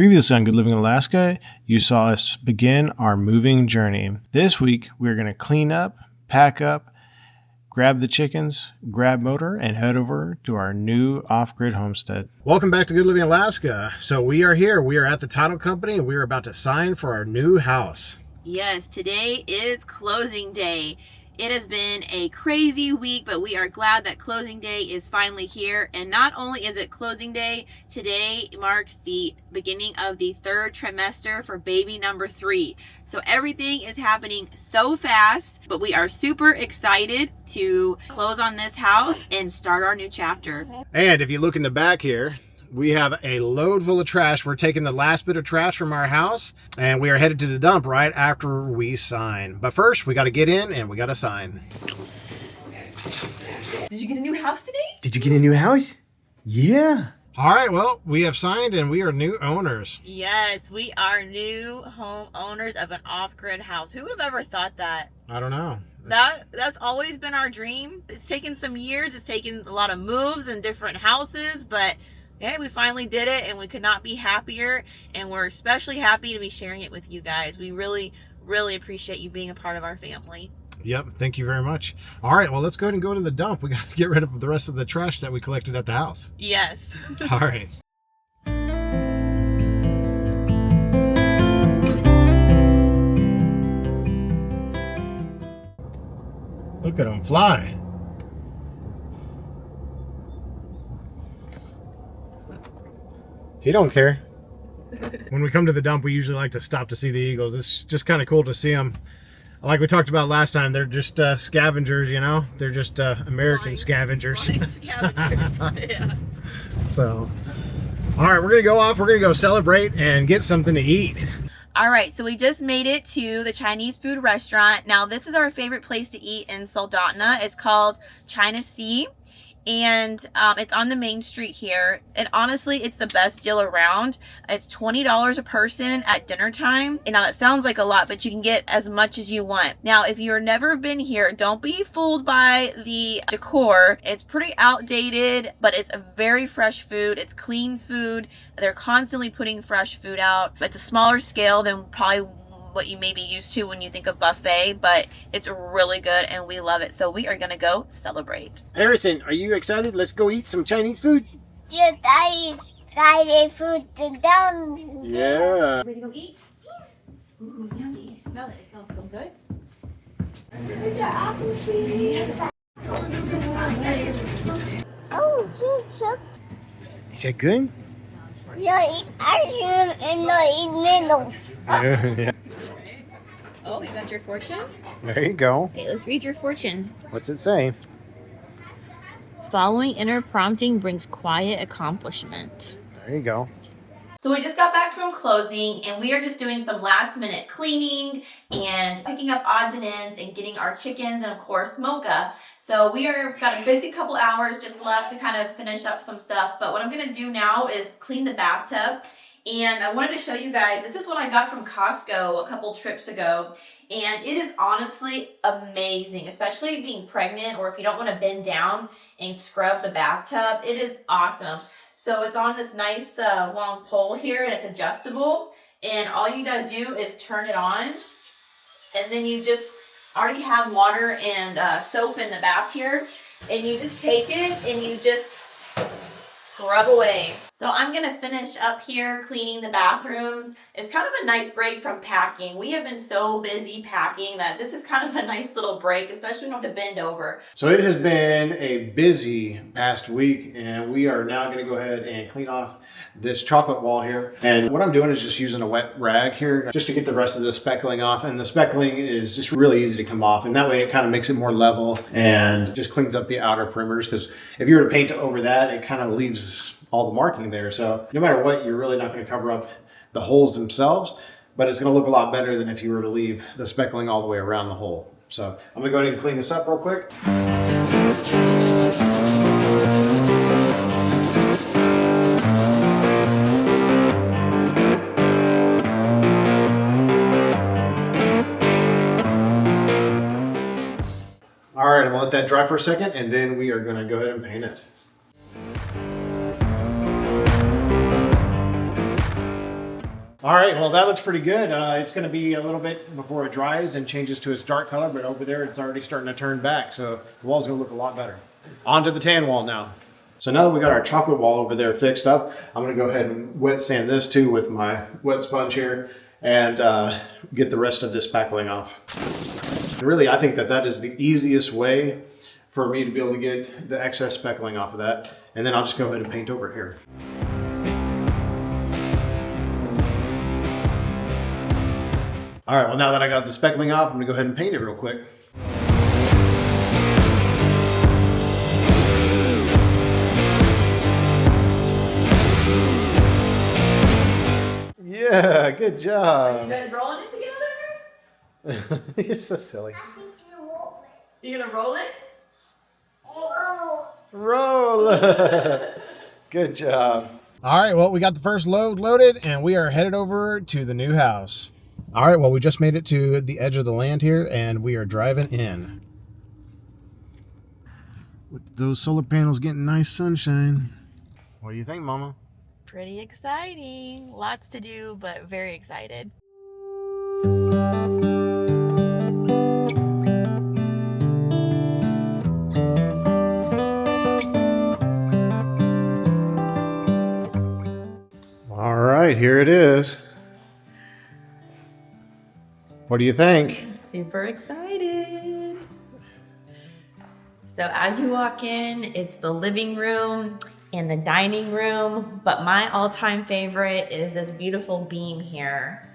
Previously on Good Living Alaska, you saw us begin our moving journey. This week, we're going to clean up, pack up, grab the chickens, grab motor, and head over to our new off-grid homestead. Welcome back to Good Living Alaska. So we are here. We are at the title company, and we are about to sign for our new house. Yes, today is closing day. It has been a crazy week, but we are glad that closing day is finally here. And not only is it closing day, today marks the beginning of the third trimester for baby number 3. So everything is happening so fast, but we are super excited to close on this house and start our new chapter. And if you look in the back here, we have a load full of trash. We're taking the last bit of trash from our house and we are headed to the dump right after we sign. But first, we got to get in and we got to sign. Did you get a new house today? Did you get a new house? Yeah. All right, well, we have signed and we are new owners. Yes, we are new home owners of an off-grid house. Who would have ever thought that? I don't know. That's always been our dream. It's taken some years. It's taken a lot of moves and different houses, but yeah, we finally did it and we could not be happier, and we're especially happy to be sharing it with you guys. We really, really appreciate you being a part of our family. Yep, thank you very much. All right, well, let's go ahead and go to the dump. We got to get rid of the rest of the trash that we collected at the house. Yes. All right. Look at him fly. He don't care. When we come to the dump, we usually like to stop to see the eagles. It's just kind of cool to see them. Like we talked about last time, they're just scavengers, you know? They're just American scavengers. Scavengers. Yeah. So, all right, we're going to go off. We're going to go celebrate and get something to eat. All right, so we just made it to the Chinese food restaurant. Now, this is our favorite place to eat in Soldotna. It's called China Sea. And it's on the main street here, and honestly it's the best deal around. It's $20 a person at dinner time, and now that sounds like a lot, but you can get as much as you want. Now, if you've never been here, don't be fooled by the decor. It's pretty outdated, but it's a very fresh food. It's clean food. They're constantly putting fresh food out. It's a smaller scale than probably what you may be used to when you think of buffet, but it's really good and we love it. So we are gonna go celebrate. Harrison, are you excited? Let's go eat some Chinese food. Yeah, that is Friday food down. Yeah. Ready to go eat? Ooh, yummy. Smell it. It smells so good. Oh, cheese. Is that good? Yeah, I see in the needles. Yeah. Oh, you got your fortune? There you go. Okay, let's read your fortune. What's it say? Following inner prompting brings quiet accomplishment. There you go. So we just got back from closing and we are just doing some last minute cleaning and picking up odds and ends and getting our chickens and of course Mocha. So we are got a busy couple hours just left to kind of finish up some stuff. But what I'm gonna do now is clean the bathtub. And I wanted to show you guys, this is what I got from Costco a couple trips ago. And it is honestly amazing, especially being pregnant or if you don't want to bend down and scrub the bathtub. It is awesome. So it's on this nice long pole here and it's adjustable. And all you gotta do is turn it on. And then you just already have water and soap in the bath here. And you just take it and you just scrub away. So I'm gonna finish up here cleaning the bathrooms. It's kind of a nice break from packing. We have been so busy packing that this is kind of a nice little break, especially when you don't have to bend over. So it has been a busy past week and we are now going to go ahead and clean off this chocolate wall here. And what I'm doing is just using a wet rag here just to get the rest of the speckling off. And the speckling is just really easy to come off. And that way it kind of makes it more level and just cleans up the outer perimeters. Because if you were to paint over that, it kind of leaves all the marking there. So no matter what, you're really not going to cover up the holes themselves, but it's going to look a lot better than if you were to leave the speckling all the way around the hole. So I'm going to go ahead and clean this up real quick. All right, I'm going to let that dry for a second and then we are going to go ahead and paint it. All right, well, that looks pretty good. It's going to be a little bit before it dries and changes to its dark color, but over there it's already starting to turn back, so the wall's going to look a lot better. On to the tan wall now. So now that we got our chocolate wall over there fixed up, I'm going to go ahead and wet sand this too with my wet sponge here and get the rest of this spackling off. And really, I think that is the easiest way for me to be able to get the excess speckling off of that. And then I'll just go ahead and paint over here. All right, well, now that I got the speckling off, I'm gonna go ahead and paint it real quick. Yeah, good job. You guys rolling it together? You're so silly. You gonna roll it? Roll. Good job. All right, well, we got the first load loaded and we are headed over to the new house. All right, well, we just made it to the edge of the land here and we are driving in. With those solar panels getting nice sunshine. What do you think, Mama? Pretty exciting. Lots to do, but very excited. All right, here it is. What do you think? Super excited. So as you walk in, it's the living room and the dining room, but my all-time favorite is this beautiful beam here.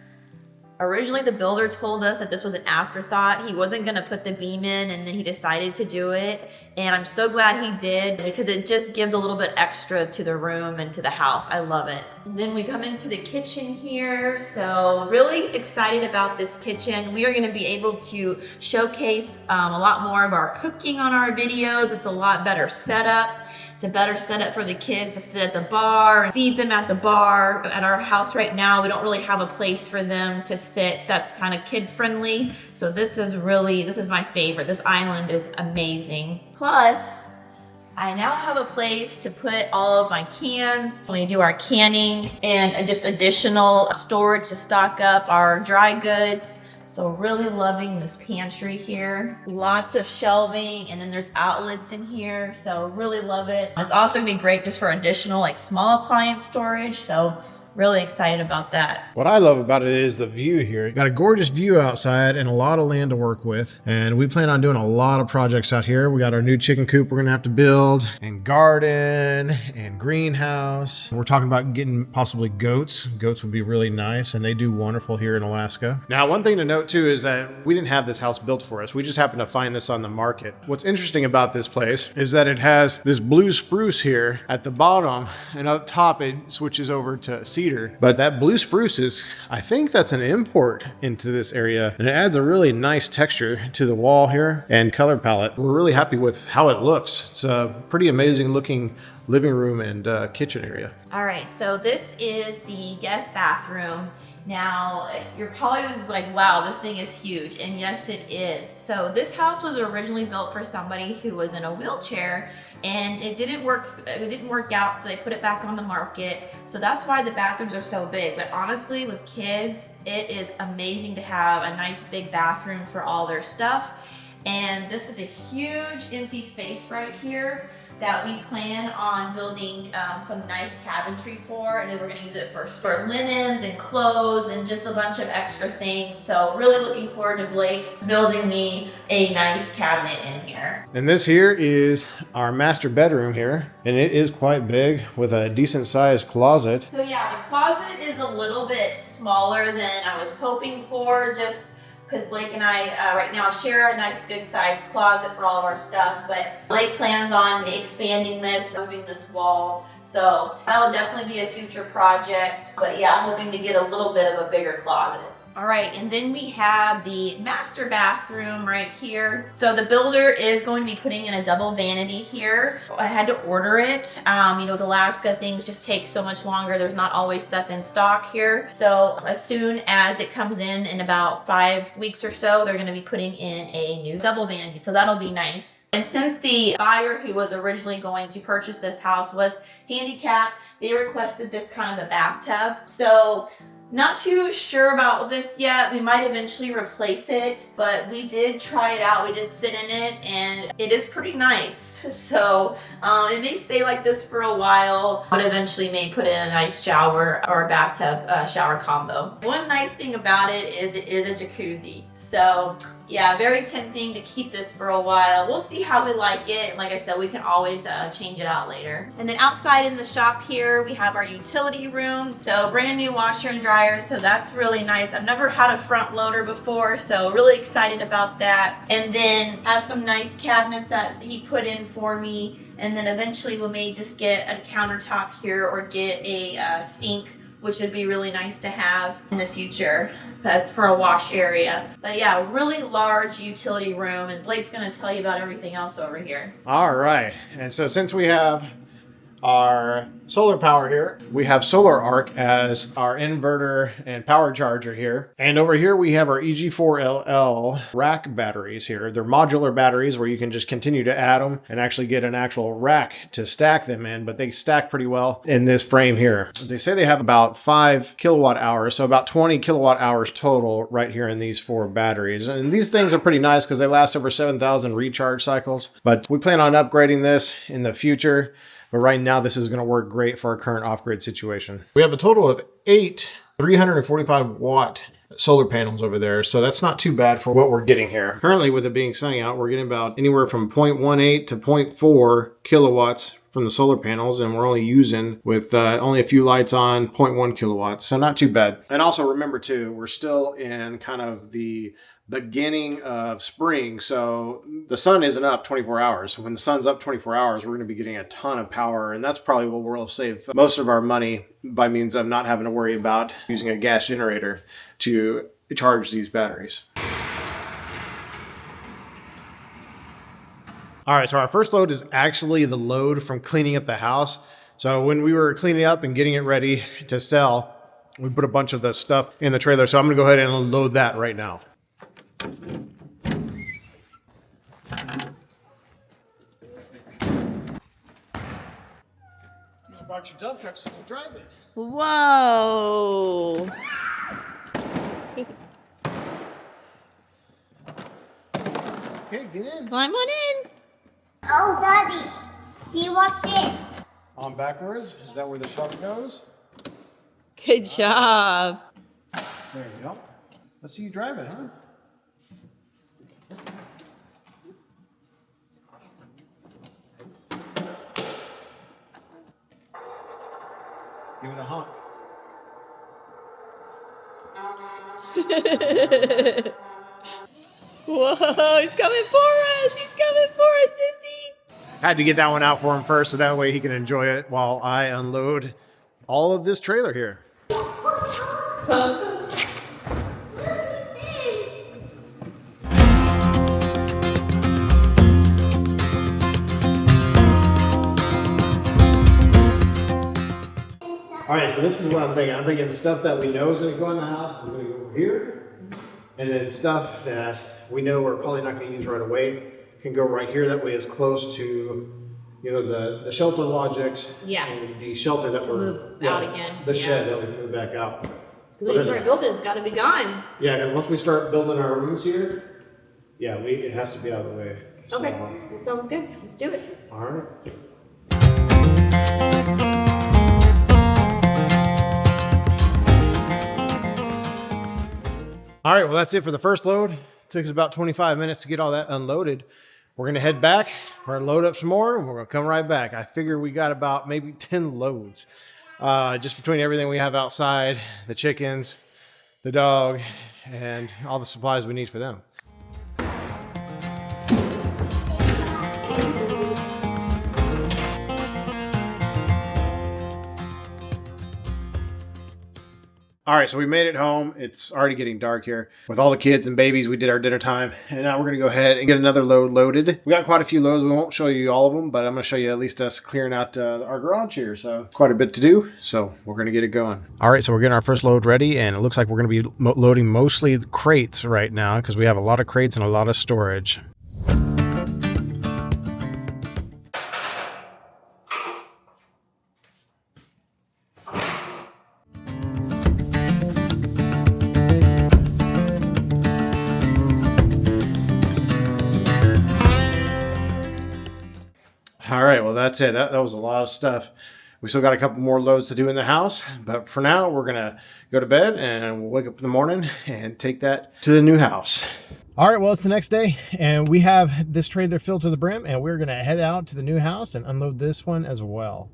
Originally, the builder told us that this was an afterthought. He wasn't gonna put the beam in and then he decided to do it. And I'm so glad he did because it just gives a little bit extra to the room and to the house. I love it. And then we come into the kitchen here. So really excited about this kitchen. We are gonna be able to showcase a lot more of our cooking on our videos. It's a lot better setup. It's a better setup for the kids to sit at the bar and feed them at the bar. At our house right now, we don't really have a place for them to sit that's kind of kid friendly. So this is my favorite. This island is amazing. Plus, I now have a place to put all of my cans. We do our canning and just additional storage to stock up our dry goods. So really loving this pantry here. Lots of shelving and then there's outlets in here. So really love it. It's also gonna be great just for additional like small appliance storage. So really excited about that. What I love about it is the view here. Got a gorgeous view outside and a lot of land to work with. And we plan on doing a lot of projects out here. We got our new chicken coop we're gonna have to build, and garden, and greenhouse. We're talking about getting possibly goats. Goats would be really nice, and they do wonderful here in Alaska. Now, one thing to note too is that we didn't have this house built for us. We just happened to find this on the market. What's interesting about this place is that it has this blue spruce here at the bottom, and up top it switches over to cedar. But that blue spruce is, I think that's an import into this area, and it adds a really nice texture to the wall here and color palette. We're really happy with how it looks. It's a pretty amazing looking living room and kitchen area. All right, so this is the guest bathroom. Now, you're probably like, wow, this thing is huge. And yes, it is. So this house was originally built for somebody who was in a wheelchair and it didn't work out, so they put it back on the market. So that's why the bathrooms are so big. But honestly, with kids, it is amazing to have a nice big bathroom for all their stuff. And this is a huge empty space right here that we plan on building some nice cabinetry for, and then we're gonna use it for store linens and clothes and just a bunch of extra things. So really looking forward to Blake building me a nice cabinet in here. And this here is our master bedroom here, and it is quite big with a decent sized closet. So yeah, the closet is a little bit smaller than I was hoping for, just because Blake and I right now share a nice good sized closet for all of our stuff, but Blake plans on expanding this, moving this wall. So that'll definitely be a future project, but yeah, hoping to get a little bit of a bigger closet. All right, and then we have the master bathroom right here. So the builder is going to be putting in a double vanity here. I had to order it. You know, with Alaska, things just take so much longer. There's not always stuff in stock here. So as soon as it comes in about 5 weeks or so, they're gonna be putting in a new double vanity. So that'll be nice. And since the buyer who was originally going to purchase this house was handicapped, they requested this kind of a bathtub. So Not too sure about this yet. We might eventually replace it, but we did try it out. We did sit in it and it is pretty nice. So it may stay like this for a while, but eventually may put in a nice shower or a bathtub shower combo. One nice thing about it is a jacuzzi. So yeah, very tempting to keep this for a while. We'll see how we like it. Like I said, we can always change it out later. And then outside in the shop here, we have our utility room. So brand new washer and dryer. So that's really nice. I've never had a front loader before, so really excited about that. And then have some nice cabinets that he put in for me. And then eventually we may just get a countertop here or get a sink, which would be really nice to have in the future as for a wash area. But yeah, really large utility room, and Blake's gonna tell you about everything else over here. All right, and so since we have our solar power here, we have Solar Arc as our inverter and power charger here. And over here we have our EG4LL rack batteries here. They're modular batteries where you can just continue to add them and actually get an actual rack to stack them in, but they stack pretty well in this frame here. They say they have about 5 kilowatt hours, so about 20 kilowatt hours total right here in these 4 batteries. And these things are pretty nice because they last over 7,000 recharge cycles, but we plan on upgrading this in the future. But right now, this is going to work great for our current off-grid situation. We have a total of 8 345 watt solar panels over there, so that's not too bad for what we're getting here. Currently, with it being sunny out, we're getting about anywhere from 0.18 to 0.4 kilowatts from the solar panels, and we're only using, with only a few lights on, 0.1 kilowatts, so not too bad. And also remember too, we're still in kind of the beginning of spring, so the sun isn't up 24 hours. When the sun's up 24 hours, we're going to be getting a ton of power, and that's probably what we'll save most of our money by means of not having to worry about using a gas generator to charge these batteries. All right, so our first load is actually the load from cleaning up the house. So when we were cleaning up and getting it ready to sell, we put a bunch of the stuff in the trailer. So I'm going to go ahead and load that right now. I brought your dump truck so you can drive it. Whoa. Okay, get in. Climb on in. Oh, Daddy, see what's this? On backwards. Is that where the shelter goes? Good job. There you go. Let's see you drive it, huh? Give it a honk. Whoa, he's coming for us. He's coming for us, Sissy. Had to get that one out for him first so that way he can enjoy it while I unload all of this trailer here. All right, so this is what I'm thinking. I'm thinking stuff that we know is going to go in the house is going to go over here. And then stuff that we know we're probably not going to use right away can go right here. That way it's close to, you know, the shelter logics. Yeah. And the shelter that we're Move out again. The shed that we can move back out. Because when you start building, it's got to be gone. Yeah, because once we start building our rooms here, yeah, it has to be out of the way. Okay, that sounds good. Let's do it. All right. All right, well, that's it for the first load. It took us about 25 minutes to get all that unloaded. We're gonna head back, we're gonna load up some more, and we're gonna come right back. I figure we got about maybe 10 loads. Just between everything we have outside, the chickens, the dog, and all the supplies we need for them. All right, so we made it home. It's already getting dark here. With all the kids and babies, we did our dinner time. And now we're gonna go ahead and get another load loaded. We got quite a few loads. We won't show you all of them, but I'm gonna show you at least us clearing out our garage here. So quite a bit to do. So we're gonna get it going. All right, so we're getting our first load ready, and it looks like we're gonna be loading mostly crates right now because we have a lot of crates and a lot of storage. that's it. That was a lot of stuff. We still got a couple more loads to do in the house, but for now we're gonna go to bed and we'll wake up in the morning and take that to the new house. All right, well, it's the next day and we have this trailer filled to the brim and we're gonna head out to the new house and unload this one as well.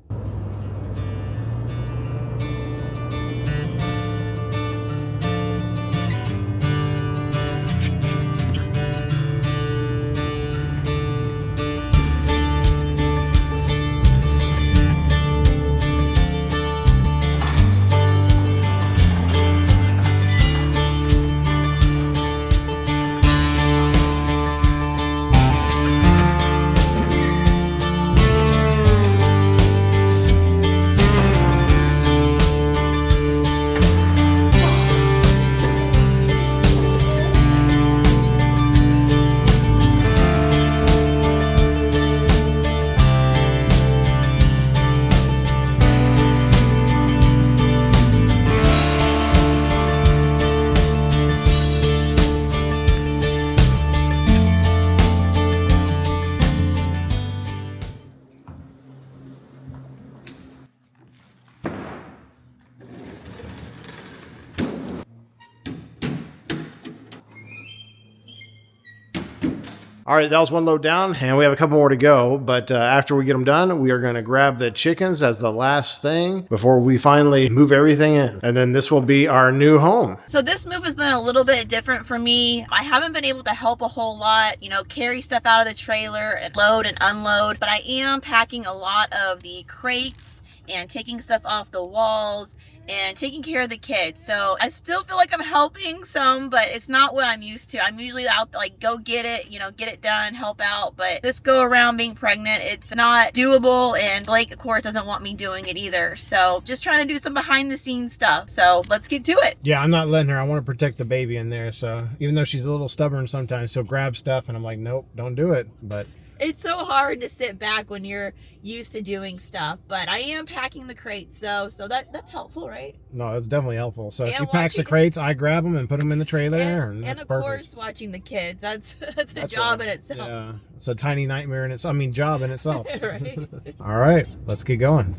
All right, that was one load down and we have a couple more to go, but after we get them done, we are going to grab the chickens as the last thing before we finally move everything in. And then this will be our new home. So this move has been a little bit different for me. I haven't been able to help a whole lot, you know, carry stuff out of the trailer and load and unload, but I am packing a lot of the crates and taking stuff off the walls and taking care of the kids. So I still feel like I'm helping some, but it's not what I'm used to. I'm usually out like, go get it, you know, get it done, help out. But this go around being pregnant, it's not doable. And Blake, of course, doesn't want me doing it either. So just trying to do some behind the scenes stuff. So let's get to it. Yeah, I'm not letting her. I want to protect the baby in there. So even though she's a little stubborn sometimes, she'll grab stuff and I'm like, nope, don't do it. But it's so hard to sit back when you're used to doing stuff, but I am packing the crates though, so that's helpful, right? No, that's definitely helpful. So And she packs the crates, I grab them and put them in the trailer, and that's of perfect. course, watching the kids, that's a job in itself. Yeah, it's a tiny nightmare in itself. I mean, job in itself. Right. All right, let's get going.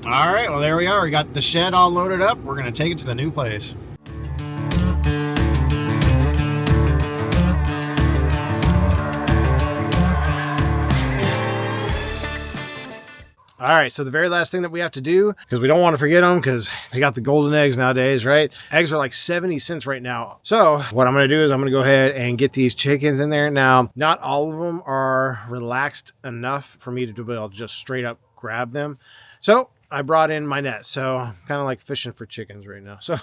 All right, well, there we are. We got the shed all loaded up. We're going to take it to the new place. All right, so the very last thing that we have to do, because we don't want to forget them, because they got the golden eggs nowadays, right? Eggs are like 70 cents right now. So what I'm going to do is I'm going to go ahead and get these chickens in there. Now, not all of them are relaxed enough for me to be able to just straight up grab them. So I brought in my net. So I'm kind of like fishing for chickens right now. So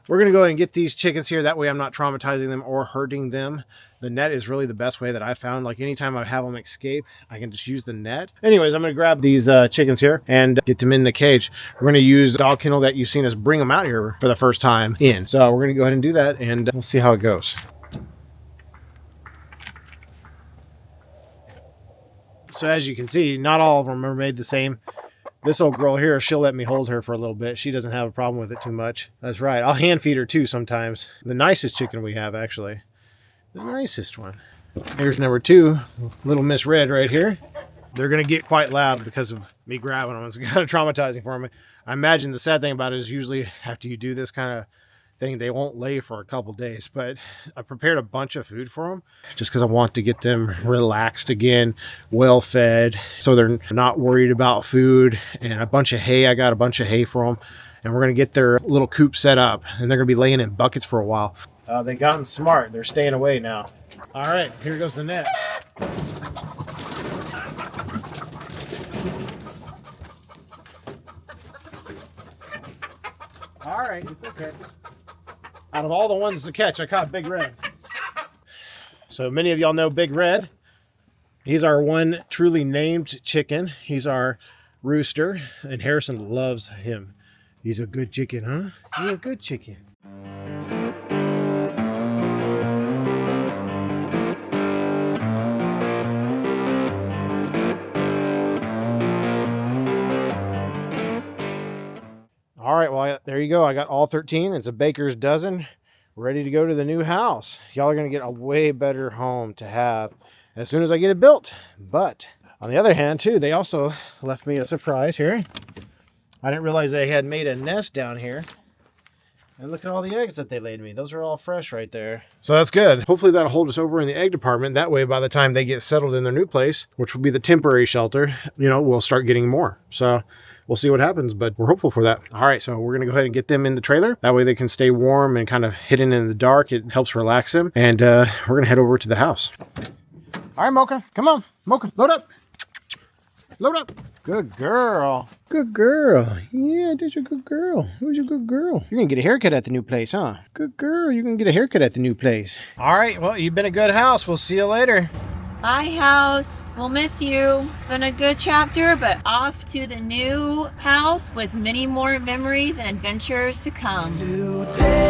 we're going to go ahead and get these chickens here. That way I'm not traumatizing them or hurting them. The net is really the best way that I found. Like anytime I have them escape, I can just use the net. Anyways, I'm going to grab these chickens here and get them in the cage. We're going to use the dog kennel that you've seen us bring them out here for the first time in. So we're going to go ahead and do that and we'll see how it goes. So as you can see, not all of them are made the same. This old girl here, she'll let me hold her for a little bit. She doesn't have a problem with it too much. That's right. I'll hand feed her too sometimes. The nicest chicken we have, actually. The nicest one. Here's number 2, little Miss Red right here. They're going to get quite loud because of me grabbing them. It's kind of traumatizing for me. I imagine the sad thing about it is usually after you do this kind of thing, they won't lay for a couple days. But I prepared a bunch of food for them just because I want to get them relaxed again, well fed, so they're not worried about food. And a bunch of hay. I got a bunch of hay for them. And we're going to get their little coop set up. And they're going to be laying in buckets for a while. They've gotten smart. They're staying away now. All right, here goes the net. All right, it's okay. Out of all the ones to catch, I caught Big Red. So many of y'all know Big Red. He's our one truly named chicken. He's our rooster, and Harrison loves him. He's a good chicken, huh? You're a good chicken. there you go. I got all 13. It's a baker's dozen ready to go to the new house. Y'all are going to get a way better home to have as soon as I get it built. But on the other hand, too, they also left me a surprise here. I didn't realize they had made a nest down here. And look at all the eggs that they laid me. Those are all fresh right there. So that's good. Hopefully that'll hold us over in the egg department. That way, by the time they get settled in their new place, which will be the temporary shelter, you know, we'll start getting more. So we'll see what happens, but we're hopeful for that. All right, so we're gonna go ahead and get them in the trailer. That way they can stay warm and kind of hidden in the dark. It helps relax them. And we're gonna head over to the house. All right, Mocha, come on. Mocha, load up. Load up. Good girl. Good girl. Yeah, that's a good girl. Who's a good girl? You're going to get a haircut at the new place, huh? Good girl. You're going to get a haircut at the new place. All right. Well, you've been a good house. We'll see you later. Bye, house. We'll miss you. It's been a good chapter, but off to the new house with many more memories and adventures to come. Today